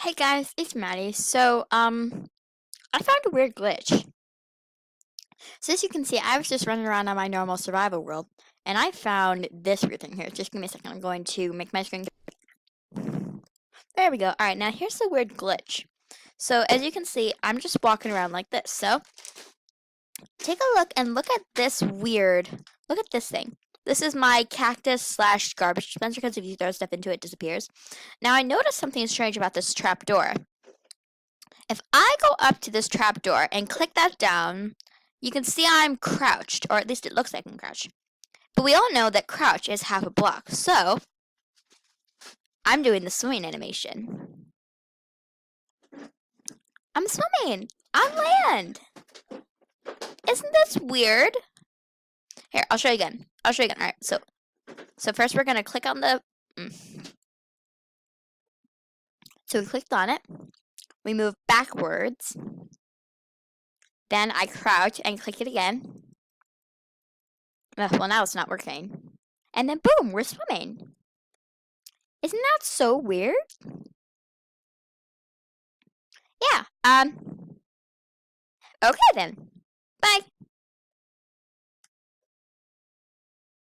Hey guys, it's Maddie. I found a weird glitch. So as you can see, I was just running around on my normal survival world, and I found this weird thing here. Just give me a second. I'm going to make my screen. There we go. Alright, now here's the weird glitch. So as you can see, I'm just walking around like this. So take a look and look at this look at this thing. This is my cactus slash garbage dispenser because if you throw stuff into it, it disappears. Now I noticed something strange about this trap door. If I go up to this trapdoor and click that down, you can see I'm crouched, or at least it looks like I'm crouched. But we all know that crouch is half a block, so I'm doing the swimming animation. I'm swimming on land. Isn't this weird? Here, I'll show you again. All right, so first we're gonna click on the. So we clicked on it. We move backwards. Then I crouch and click it again. Well, now it's not working. And then boom, we're swimming. Isn't that so weird? Yeah, okay then. Bye.